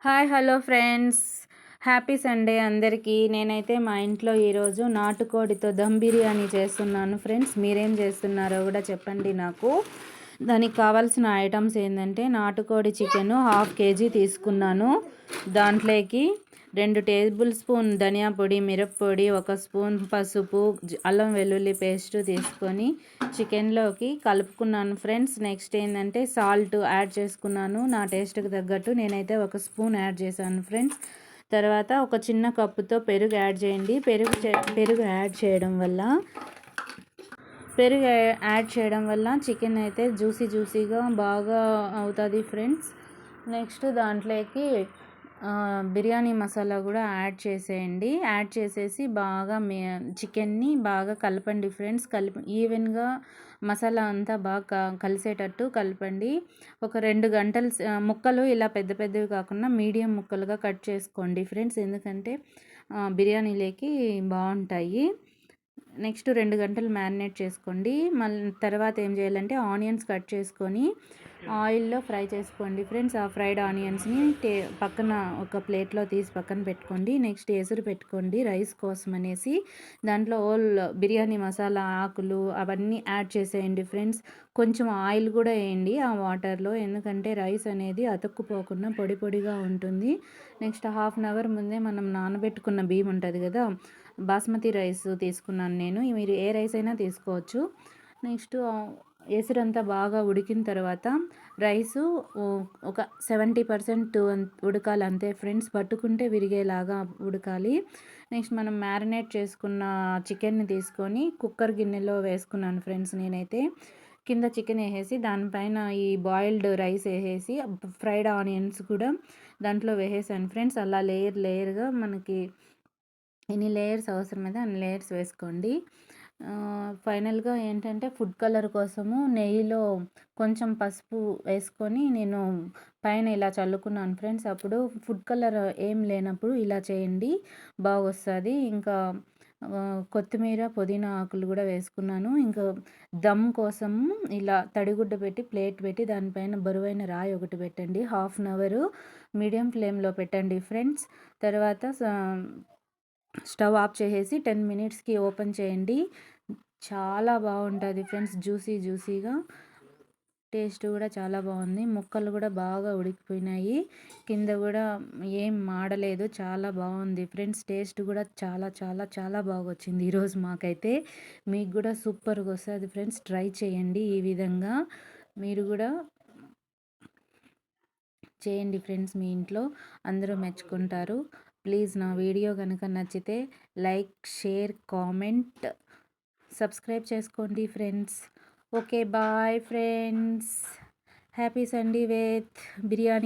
Hi hello friends, happy Sunday అందరికీ. నేనైతే మా ఇంట్లో ఈరోజు నాటుకోడితో దమ్ బిర్యానీ చేస్తున్నాను ఫ్రెండ్స్. మీరేం చేస్తున్నారో కూడా చెప్పండి నాకు. దానికి కావాల్సిన ఐటమ్స్ ఏంటంటే నాటుకోడి చికెను 1/2 kg తీసుకున్నాను. దాంట్లోకి 2 టేబుల్ స్పూన్ ధనియా పొడి, మిరప్పొడి, 1 స్పూన్ పసుపు, అల్లం వెల్లుల్లి పేస్ట్ తీసుకొని చికెన్లోకి కలుపుకున్నాను ఫ్రెండ్స్. నెక్స్ట్ ఏంటంటే సాల్ట్ యాడ్ చేసుకున్నాను నా టేస్ట్కి తగ్గట్టు. నేనైతే 1 స్పూన్ యాడ్ చేశాను ఫ్రెండ్స్. తర్వాత ఒక చిన్న కప్పుతో పెరుగు యాడ్ చేయండి. పెరుగు యాడ్ చేయడం వల్ల చికెన్ అయితే జ్యూసీగా బాగా అవుతుంది ఫ్రెండ్స్. నెక్స్ట్ దాంట్లోకి బిర్యానీ మసాలా కూడా యాడ్ చేసేయండి. యాడ్ చేసేసి బాగా చికెన్ని బాగా కలపండి ఫ్రెండ్స్. ఈవెన్గా మసాలా అంతా బాగా కలిసేటట్టు కలపండి. ఒక 2 గంటలు ముక్కలు ఇలా పెద్ద పెద్దవి కాకుండా మీడియం ముక్కలుగా కట్ చేసుకోండి ఫ్రెండ్స్, ఎందుకంటే బిర్యానీలోకి బాగుంటాయి. నెక్స్ట్ 2 గంటలు మ్యారినేట్ చేసుకోండి. మళ్ళీ తర్వాత ఏం చేయాలంటే ఆనియన్స్ కట్ చేసుకొని ఆయిల్లో ఫ్రై చేసుకోండి ఫ్రెండ్స్. ఆ ఫ్రైడ్ ఆనియన్స్ని పక్కన ఒక ప్లేట్లో తీసి పక్కన పెట్టుకోండి. నెక్స్ట్ ఎసురు పెట్టుకోండి రైస్ కోసం అనేసి. దాంట్లో బిర్యానీ మసాలా ఆకులు అవన్నీ యాడ్ చేసేయండి ఫ్రెండ్స్. కొంచెం ఆయిల్ కూడా వేయండి ఆ వాటర్లో, ఎందుకంటే రైస్ అనేది అతుక్కుపోకుండా పొడి పొడిగా ఉంటుంది. నెక్స్ట్ 1/2 అవర్ ముందే మనం నానబెట్టుకున్న బియ్యం ఉంటుంది కదా, బాస్మతి రైస్ తీసుకున్నాను నేను. మీరు ఏ రైస్ అయినా తీసుకోవచ్చు. నెక్స్ట్ ఎసురంతా బాగా ఉడికిన తర్వాత రైసు ఒక 70% ఉడకాలి అంతే ఫ్రెండ్స్. పట్టుకుంటే విరిగేలాగా ఉడకాలి. నెక్స్ట్ మనం మ్యారినేట్ చేసుకున్న చికెన్ని తీసుకొని కుక్కర్ గిన్నెలో వేసుకున్నాను ఫ్రెండ్స్. నేనైతే కింద చికెన్ వేసేసి దానిపైన ఈ బాయిల్డ్ రైస్ వేసేసి ఫ్రైడ్ ఆనియన్స్ కూడా దాంట్లో వేసేసాను ఫ్రెండ్స్. అలా లేయర్గా మనకి ఎన్ని లేయర్స్ అవసరమైతే అన్ని లేయర్స్ వేసుకోండి. ఫైనల్గా ఏంటంటే ఫుడ్ కలర్ కోసము నెయ్యిలో కొంచెం పసుపు వేసుకొని నేను పైన ఇలా చల్లుకున్నాను ఫ్రెండ్స్. అప్పుడు ఫుడ్ కలర్ ఏం లేనప్పుడు ఇలా చేయండి, బాగా వస్తుంది. ఇంకా కొత్తిమీర, పుదీనా ఆకులు కూడా వేసుకున్నాను. ఇంకా దమ్ కోసం ఇలా తడిగుడ్డ పెట్టి ప్లేట్ పెట్టి దానిపైన బరువైన రాయి ఒకటి పెట్టండి. 1/2 అవర్ మీడియం ఫ్లేమ్లో పెట్టండి ఫ్రెండ్స్. తర్వాత స్టవ్ ఆఫ్ చేసేసి 10 మినిట్స్కి ఓపెన్ చేయండి. చాలా బాగుంటుంది ఫ్రెండ్స్, జ్యూసీగా. టేస్ట్ కూడా చాలా బాగుంది. ముక్కలు కూడా బాగా ఉడికిపోయినాయి, కింద కూడా ఏం మాడలేదు. చాలా బాగుంది ఫ్రెండ్స్. టేస్ట్ కూడా చాలా చాలా చాలా బాగా వచ్చింది ఈరోజు మాకైతే. మీకు కూడా సూపర్గా వస్తుంది ఫ్రెండ్స్. ట్రై చేయండి, ఈ విధంగా మీరు కూడా చేయండి ఫ్రెండ్స్. మీ ఇంట్లో అందరూ మెచ్చుకుంటారు. ప్లీజ్ నా వీడియో కనుక నచ్చితే లైక్, షేర్, కామెంట్, సబ్స్క్రైబ్ చేసుకోండి friends. Okay bye friends. Happy Sunday with biryani.